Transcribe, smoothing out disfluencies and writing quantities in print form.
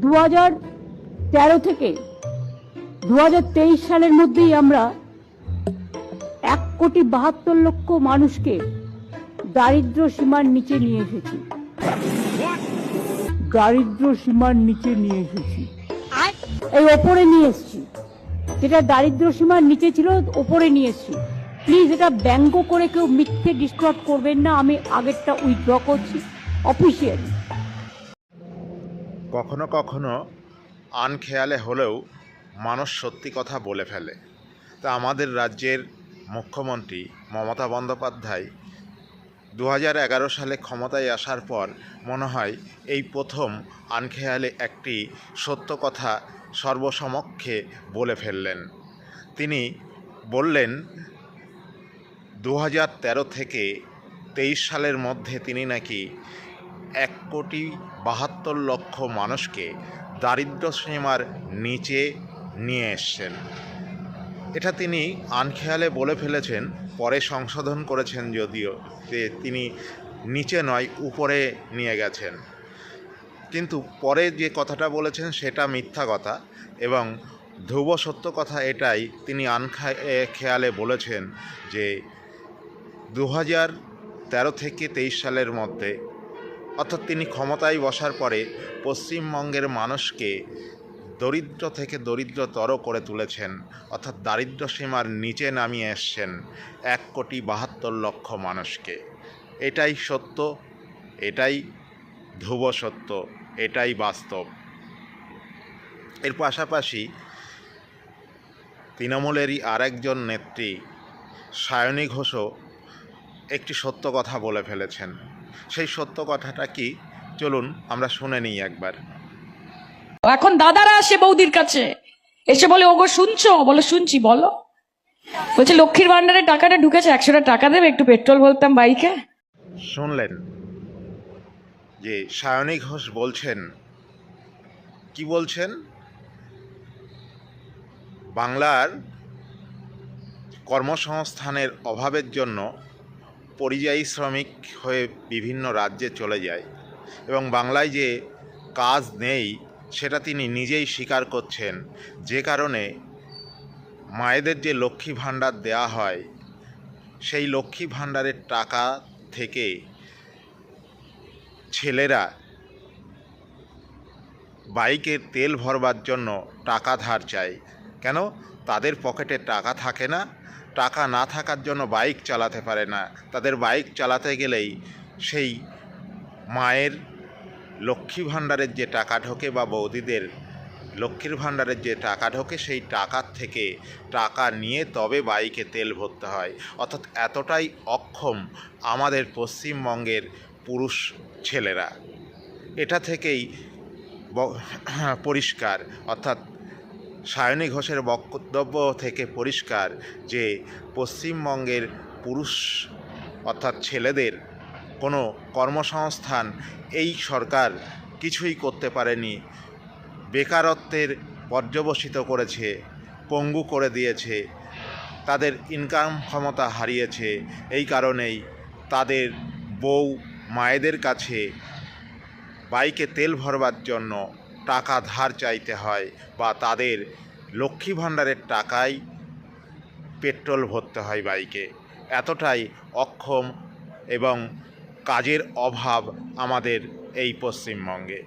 2013 থেকে 2023 সালের মধ্যেই আমরা 1,72,00,000 মানুষকে দারিদ্র সীমার নিচে নিয়ে এসেছি। দারিদ্র সীমার নিচে নিয়ে এসেছি, এই ওপরে নিয়ে এসেছি। যেটা দারিদ্র সীমার নিচে ছিল ওপরে নিয়ে এসেছি। প্লিজ এটা ব্যঙ্গ করে কেউ মিথ্যে ডিস্টর্ব করবেন না। আমি আগেরটা উইথড্র করছি অফিসিয়ালি। কখনো কখনো আনখেয়ালে হলেও মানুষ সত্যি কথা বলে ফেলে। তা আমাদের রাজ্যের মুখ্যমন্ত্রী মমতা বন্দ্যোপাধ্যায় 2011 সালে ক্ষমতায় আসার পর মনে হয় এই প্রথম আনখেয়ালে একটি সত্য কথা সর্বসমক্ষে বলে ফেললেন। তিনি বললেন 2013 থেকে 23 সালের মধ্যে তিনি নাকি 1,72,00,000 মানুষকে দারিদ্র সীমার নিচে নিয়ে এসছেন। এটা তিনি আনখেয়ালে বলে ফেলেছেন, পরে সংশোধন করেছেন যদিও, যে তিনি নিচে নয় উপরে নিয়ে গেছেন। কিন্তু পরে যে কথাটা বলেছেন সেটা মিথ্যা কথা এবং ধ্রুব সত্য কথা এটাই, তিনি আনখেয়ালে বলেছেন যে 2013 থেকে 23 সালের মধ্যে, অর্থাৎ তিনি ক্ষমতায় বসার পরে পশ্চিমবঙ্গের মানুষকে দরিদ্র থেকে দরিদ্রতর করে তুলেছেন, অর্থাৎ দারিদ্র সীমার নিচে নামিয়ে এসছেন 1,72,00,000 মানুষকে। এটাই সত্য, এটাই ধ্রুব সত্য, এটাই বাস্তব। এর পাশাপাশি তৃণমূলেরই আরেকজন নেত্রী সায়নী ঘোষও একটি সত্য কথা বলে ফেলেছেন। সেই সত্য কথাটা কি, চলুন আমরা শুনে নিই একবার। এখন দাদারা আসে বৌদির কাছে, এসে বলে ওগো শুনছো? বলো শুনছি, বলো। বলছে লক্ষ্মীর ভান্ডারের টাকাটা ঢুকেছে, 100 টাকা দেবে, একটু পেট্রোল বলতাম বাইকে। শুনলেন যে সায়নী ঘোষ বলছেন, কি বলছেন? বাংলার কর্মসংস্থানের অভাবের জন্য পরিযায়ী শ্রমিক হয়ে বিভিন্ন রাজ্যে চলে যায় এবং বাংলায় যে কাজ নেই সেটা তিনি নিজেই স্বীকার করছেন। যে কারণে মায়েদের যে লক্ষ্মী ভাণ্ডার দেয়া হয়, সেই লক্ষ্মী ভাণ্ডারের টাকা থেকে ছেলেরা বাইকের তেল ভরবার জন্য টাকা ধার চায়। কেন? তাদের পকেটে টাকা থাকে না, টাকা না থাকার জন্য বাইক চালাতে পারে না। তাদের বাইক চালাতে গেলেই সেই মায়ের লক্ষ্মী ভাণ্ডারের যে টাকা ঢোকে বা বৌদিদের লক্ষ্মীর ভাণ্ডারের যে টাকা ঢোকে, সেই টাকার থেকে টাকা নিয়ে তবে বাইকে তেল ভরতে হয়। অর্থাৎ এতটাই অক্ষম আমাদের পশ্চিমবঙ্গের পুরুষ ছেলেরা। এটা থেকেই পরিষ্কার, অর্থাৎ সায়নী ঘোষের বক্তব্য থেকে পরিষ্কার যে পশ্চিমবঙ্গের পুরুষ অর্থাৎ ছেলেদের কোনো কর্মসংস্থান এই সরকার কিছুই করতে পারেনি। বেকারত্বের পর্যবসিত করেছে, পঙ্গু করে দিয়েছে, তাদের ইনকাম ক্ষমতা হারিয়েছে। এই কারণেই তাদের বউ মায়েদের কাছে বাইকে তেল ভরবার জন্য টাকা ধার চাইতে হয় বা তাদের লক্ষ্মী ভাণ্ডারের টাকায় পেট্রোল ভরতে হয় বাইকে। এতটাই অক্ষম এবং কাজের অভাব আমাদের এই পশ্চিমবঙ্গে।